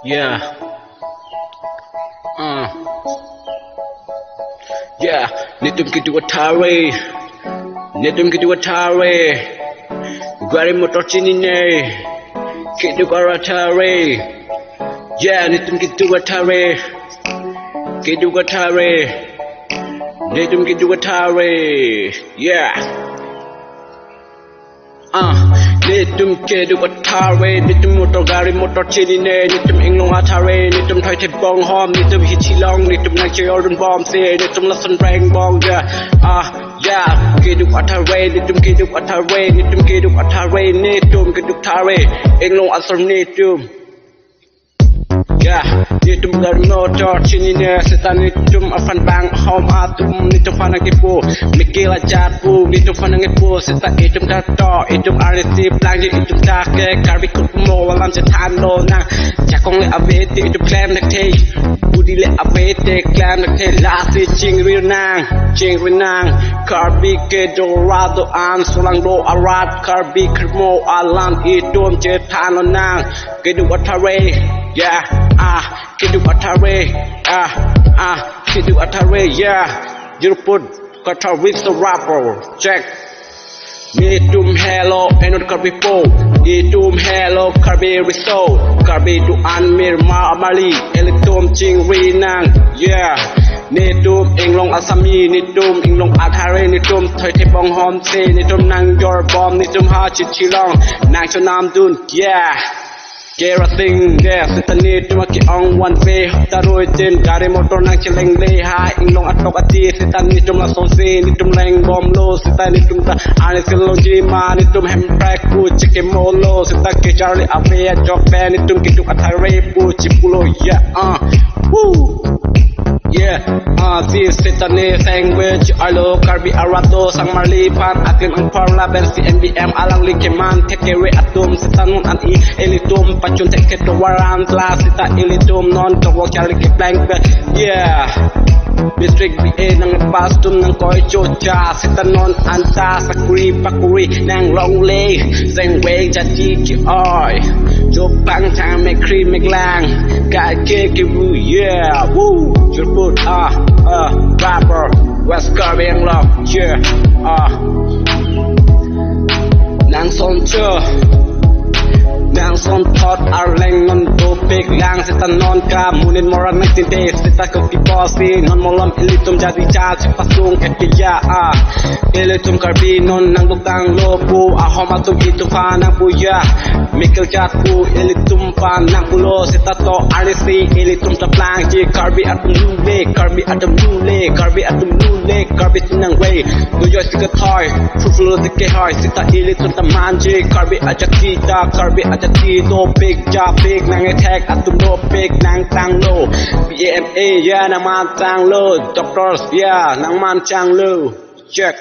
Yeah. Yeah. Nitum kitu Atari. Nitum kitu Atari. Gari motor chini ne. Kitu Atari. Yeah. Nitum kitu Atari. Kitu Atari. Nitum kitu Atari. Yeah. Nitum kitu Atari. Nitum motor gari motor chini ne. Nitum inglong Atari. Nitum thoi thep bong hom. Nitum hichilong. Nitum nang children bomb se. Nitum lasan rang bong yeah. Yeah. Kitu Atari. Nitum kitu Atari. Nitum kitu Atari. Nitum kitu Atari. Inglong asar nitum. Yeah, nitum gari motor chini ne. Setan nitum afan bang hom atum. Nitum fanang tipu. Mikil ajatpu. Nitum fanang ipu. Setan itum tato. Itum arisi pelangi. Itum take. Karbi kukumo. Walam setan lo nang. Jakong le abete. Itum klam nak te. Budi le abete. Klam nak te. Lasi ching rinang. Ching rinang. Karbi ke dorado an. Solang do arat. Karbi kermo alam. Itum cetan lo nang. Kedu Atari. Yeah, Kidu Atari, Kidu Atari, yeah. You put guitar with the rapper, check. Nitum hello, enod karbi po. Nitum hello, karbi riso. Karbi du anmir ma amali. Elitum ching rinang, yeah. Nitum inglong asami, nitum inglong Atari, nitum thoi thep bong hom se. Nitum nang your bomb, nitum ha chichilong. Nang chonam dun, yeah. Kera ting yeah, sitani tuma ki on one way taroi chen gari motor nang cheleng le ha inglong atok ati sitani tuma sonse ni tum leng bom lo sitani tum ta ani silong ji ma ni tum hem track ku chike molo sitaki charlie ave jok ben ni tum ki tum Atari pu chipulo yeah woo yeah this sitani language alo karbi arato sang marli pan atin ang parla ben si NBM alang likeman tekere atum sitanun an I elitum pachun teke to waran class sita elitum non to wakali ke blank yeah district BA nang pastum nang koi chocha sitanon anta sakuri pakuri nang long le zeng wei jaji ki oi jo pang chang me cream me lang ka ke ki wu yeah woo your foot rapper West Caribbean love yeah nang son chưa nang son thot arleng non to big lang sitan non ka munin moran nang tinte sita ko ki posi non molam elitum jadi cha pasung etia elitum karbi non nang bukang lopu ahomatum itu fa nang puya mikil jatku elitum fa nang pulo sita to arisi elitum taplang ji karbi atum lule karbi atum lule karbi atum lule karbi tinang way do yo sika toy fufulo de ke hoy sita elitum tamanji karbi aja kita karbi jadi no big job big nang attack atum no big nang tang low BMA yeah nang man tang low doctors yeah nang man chang low check